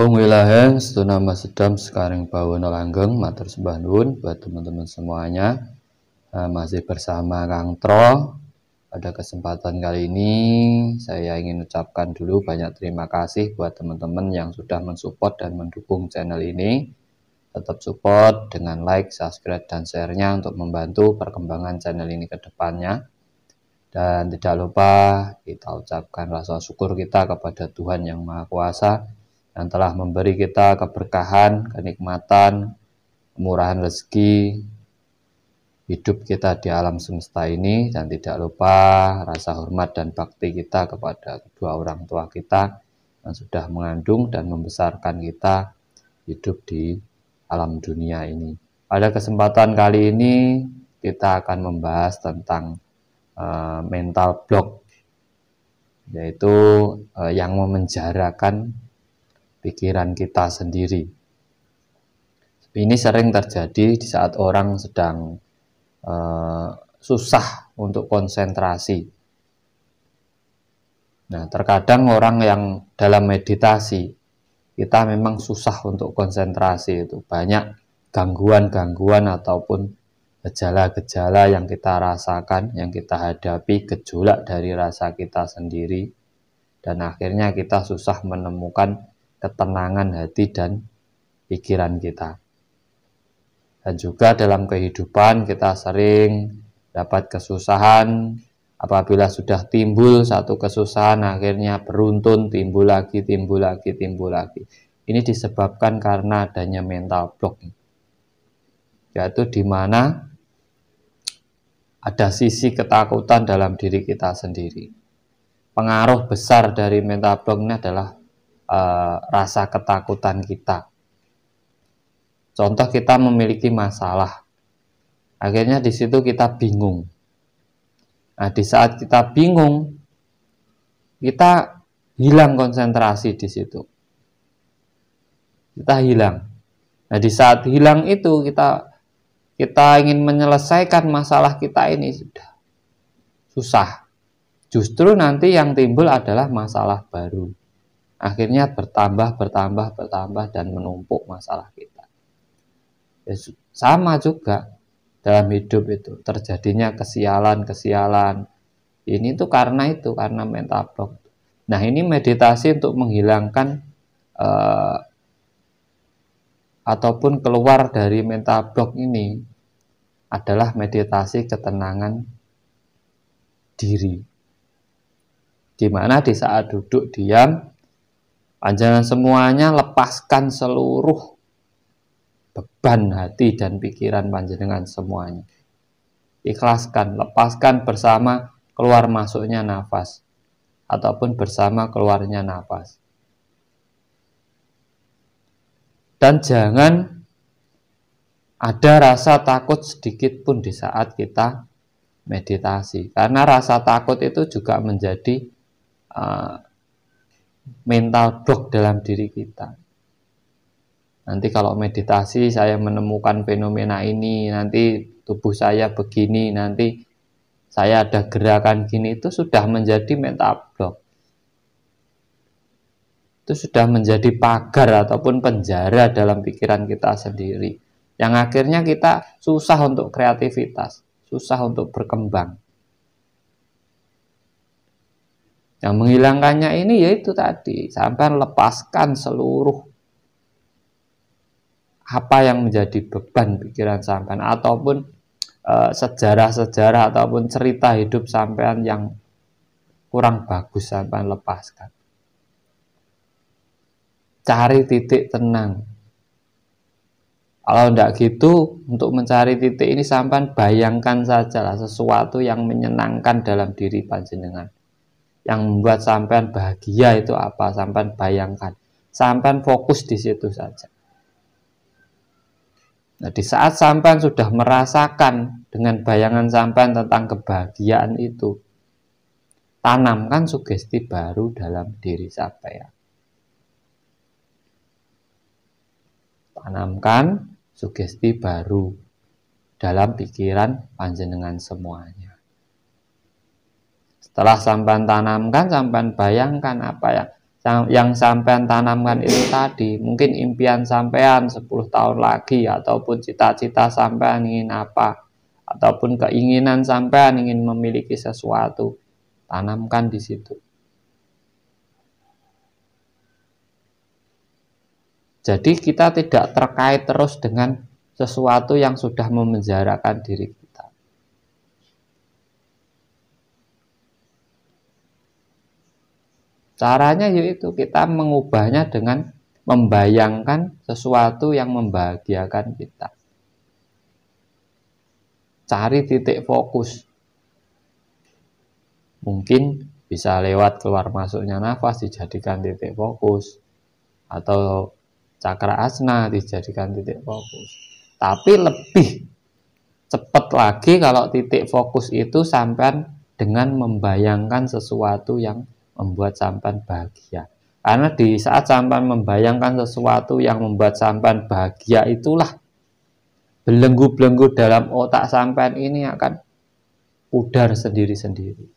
Om Wilaheng, seduna mas sedam sekarang bawono langgeng, matur sembah nuwun buat teman-teman semuanya. Masih bersama Kang Tro. Pada kesempatan kali ini saya ingin ucapkan dulu banyak terima kasih buat teman-teman yang sudah mensupport dan mendukung channel ini. Tetap support dengan like, subscribe, dan share-nya untuk membantu perkembangan channel ini ke depannya. Dan tidak lupa kita ucapkan rasa syukur kita kepada Tuhan Yang Maha Kuasa yang telah memberi kita keberkahan, kenikmatan, kemurahan rezeki hidup kita di alam semesta ini, dan tidak lupa rasa hormat dan bakti kita kepada kedua orang tua kita yang sudah mengandung dan membesarkan kita hidup di alam dunia ini. Pada kesempatan kali ini kita akan membahas tentang mental block, yaitu yang memenjarakan pikiran kita sendiri. Ini sering terjadi di saat orang sedang susah untuk konsentrasi. Nah, terkadang orang yang dalam meditasi, kita memang susah untuk konsentrasi, itu banyak gangguan-gangguan ataupun gejala-gejala yang kita rasakan, yang kita hadapi, gejolak dari rasa kita sendiri, dan akhirnya kita susah menemukan ketenangan hati dan pikiran kita. Dan juga dalam kehidupan kita sering dapat kesusahan. Apabila sudah timbul satu kesusahan, akhirnya beruntun, timbul lagi. Ini disebabkan karena adanya mental block, yaitu di mana ada sisi ketakutan dalam diri kita sendiri. Pengaruh besar dari mental block ini adalah rasa ketakutan kita. Contoh, kita memiliki masalah, akhirnya di situ kita bingung. Nah, di saat kita bingung, kita hilang konsentrasi di situ. Kita hilang. Nah, di saat hilang itu kita ingin menyelesaikan masalah kita ini sudah susah. Justru nanti yang timbul adalah masalah baru. Akhirnya bertambah dan menumpuk masalah kita. Ya, sama juga dalam hidup itu terjadinya kesialan. Ini tuh karena mental block. Nah, ini meditasi untuk menghilangkan ataupun keluar dari mental block ini adalah meditasi ketenangan diri. Dimana di saat duduk diam, panjenengan semuanya lepaskan seluruh beban hati dan pikiran panjenengan semuanya. Ikhlaskan, lepaskan bersama keluar masuknya nafas ataupun bersama keluarnya nafas. Dan jangan ada rasa takut sedikit pun di saat kita meditasi, karena rasa takut itu juga menjadi mental block dalam diri kita. Nanti kalau meditasi saya menemukan fenomena ini, nanti tubuh saya begini, nanti saya ada gerakan gini, itu sudah menjadi mental block. Itu sudah menjadi pagar ataupun penjara dalam pikiran kita sendiri, yang akhirnya kita susah untuk kreativitas, susah untuk berkembang. Yang menghilangkannya ini yaitu tadi, sampai lepaskan seluruh apa yang menjadi beban pikiran sampean, ataupun sejarah-sejarah ataupun cerita hidup sampean yang kurang bagus sampean lepaskan. Cari titik tenang. Kalau tidak gitu, untuk mencari titik ini sampean bayangkan saja sesuatu yang menyenangkan dalam diri panjenengan, yang membuat sampean bahagia. Itu apa? Sampean bayangkan, sampean fokus di situ saja. Nah, di saat sampean sudah merasakan dengan bayangan sampean tentang kebahagiaan itu, tanamkan sugesti baru dalam diri sampean. Tanamkan sugesti baru dalam pikiran panjenengan semuanya. Setelah sampean tanamkan, sampean bayangkan apa yang yang sampean tanamkan itu tadi, mungkin impian sampean 10 tahun lagi, ataupun cita-cita sampean ingin apa, ataupun keinginan sampean ingin memiliki sesuatu, tanamkan di situ. Jadi kita tidak terkait terus dengan sesuatu yang sudah memenjarakan diri kita. Caranya yaitu kita mengubahnya dengan membayangkan sesuatu yang membahagiakan kita. Cari titik fokus. Mungkin bisa lewat keluar masuknya nafas dijadikan titik fokus, atau cakra asna dijadikan titik fokus. Tapi lebih cepat lagi kalau titik fokus itu sampai dengan membayangkan sesuatu yang membuat sampean bahagia. Karena di saat sampean membayangkan sesuatu yang membuat sampean bahagia, itulah belenggu-belenggu dalam otak sampean ini akan pudar sendiri-sendiri.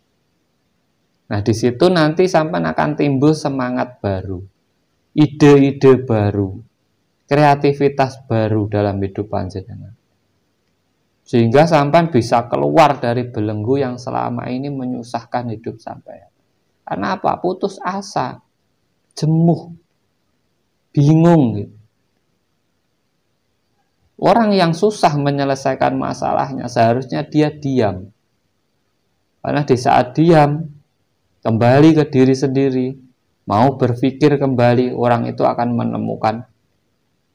Nah, di situ nanti sampean akan timbul semangat baru, ide-ide baru, kreativitas baru dalam hidup panjenengan. Sehingga sampean bisa keluar dari belenggu yang selama ini menyusahkan hidup sampean. Karena apa? Putus asa, jemuh, bingung gitu. Orang yang susah menyelesaikan masalahnya seharusnya dia diam. Karena di saat diam, kembali ke diri sendiri, mau berpikir kembali, orang itu akan menemukan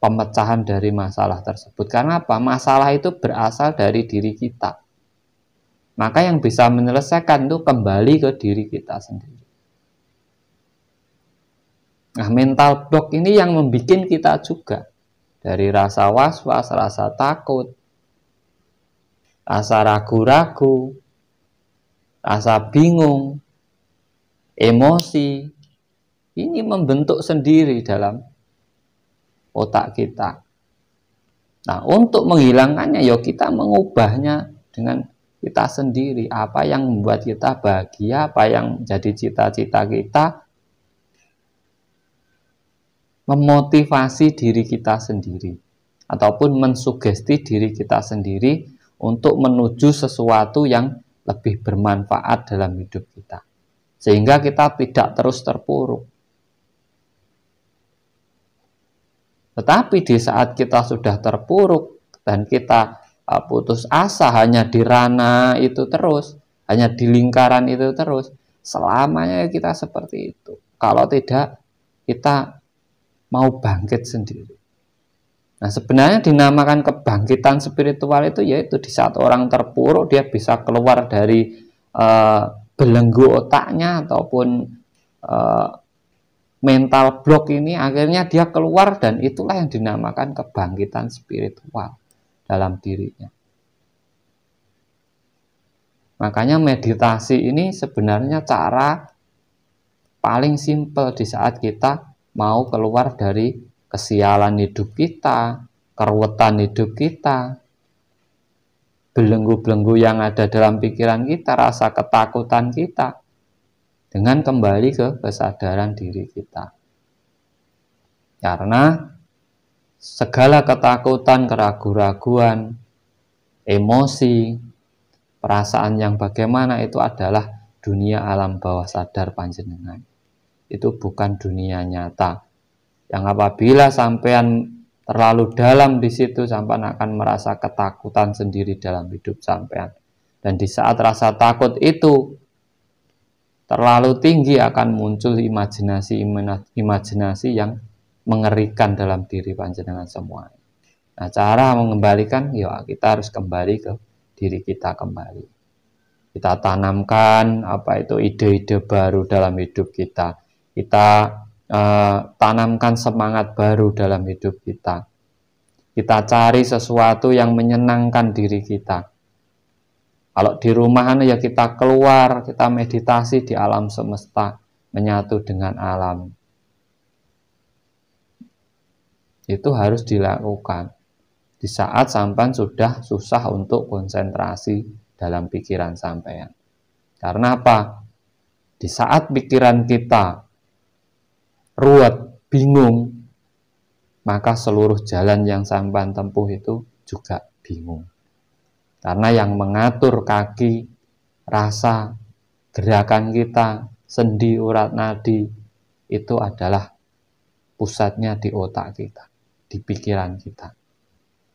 pemecahan dari masalah tersebut. Karena apa? Masalah itu berasal dari diri kita. Maka yang bisa menyelesaikan itu kembali ke diri kita sendiri. Nah, mental block ini yang membuat kita juga dari rasa was-was, rasa takut, rasa ragu-ragu, rasa bingung, emosi, ini membentuk sendiri dalam otak kita. Nah, untuk menghilangkannya, ya kita mengubahnya dengan kita sendiri. Apa yang membuat kita bahagia, apa yang jadi cita-cita kita, memotivasi diri kita sendiri, ataupun mensugesti diri kita sendiri untuk menuju sesuatu yang lebih bermanfaat dalam hidup kita. Sehingga kita tidak terus terpuruk. Tetapi di saat kita sudah terpuruk dan kita putus asa hanya di ranah itu terus, hanya di lingkaran itu terus, selamanya kita seperti itu. Kalau tidak, kita mau bangkit sendiri. Nah, sebenarnya dinamakan kebangkitan spiritual itu yaitu di saat orang terpuruk dia bisa keluar dari belenggu otaknya ataupun mental block ini, akhirnya dia keluar, dan itulah yang dinamakan kebangkitan spiritual dalam dirinya. Makanya meditasi ini sebenarnya cara paling simpel di saat kita mau keluar dari kesialan hidup kita, keruwetan hidup kita, belenggu-belenggu yang ada dalam pikiran kita, rasa ketakutan kita, dengan kembali ke kesadaran diri kita. Karena segala ketakutan, keraguan-raguan, emosi, perasaan yang bagaimana itu adalah dunia alam bawah sadar panjenengan. Itu bukan dunia nyata. Yang apabila sampean terlalu dalam di situ, sampean akan merasa ketakutan sendiri dalam hidup sampean. Dan di saat rasa takut itu terlalu tinggi, akan muncul imajinasi yang mengerikan dalam diri panjenengan semua. Nah, cara mengembalikan, ya kita harus kembali ke diri kita kembali. Kita tanamkan ide-ide baru dalam hidup kita. Kita tanamkan semangat baru dalam hidup kita. Kita cari sesuatu yang menyenangkan diri kita. Kalau di rumah ya kita keluar, kita meditasi di alam semesta, menyatu dengan alam. Itu harus dilakukan di saat sampean sudah susah untuk konsentrasi dalam pikiran sampean. Karena apa? Di saat pikiran kita ruwet, bingung, maka seluruh jalan yang sampean tempuh itu juga bingung. Karena yang mengatur kaki, rasa, gerakan kita, sendi, urat nadi, itu adalah pusatnya di otak kita, di pikiran kita.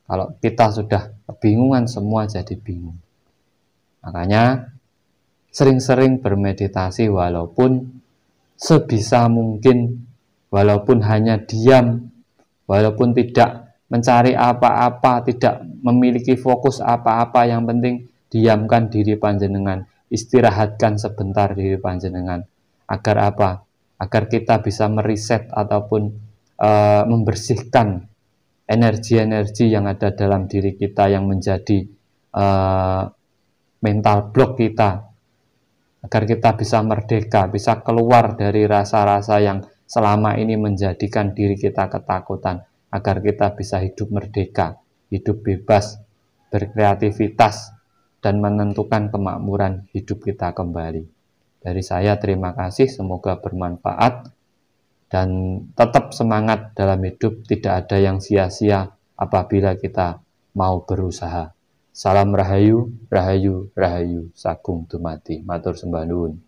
Kalau kita sudah kebingungan, semua jadi bingung. Makanya sering-sering bermeditasi, walaupun sebisa mungkin, walaupun hanya diam, walaupun tidak mencari apa-apa, tidak memiliki fokus apa-apa, yang penting diamkan diri panjenengan, istirahatkan sebentar diri panjenengan. Agar apa? Agar kita bisa meriset ataupun membersihkan energi-energi yang ada dalam diri kita, yang menjadi mental block kita, agar kita bisa merdeka, bisa keluar dari rasa-rasa yang selama ini menjadikan diri kita ketakutan, agar kita bisa hidup merdeka, hidup bebas, berkreativitas, dan menentukan kemakmuran hidup kita kembali. Dari saya terima kasih, semoga bermanfaat, dan tetap semangat dalam hidup. Tidak ada yang sia-sia apabila kita mau berusaha. Salam rahayu, rahayu, rahayu, sagung dumadi. Matur sembah nuwun.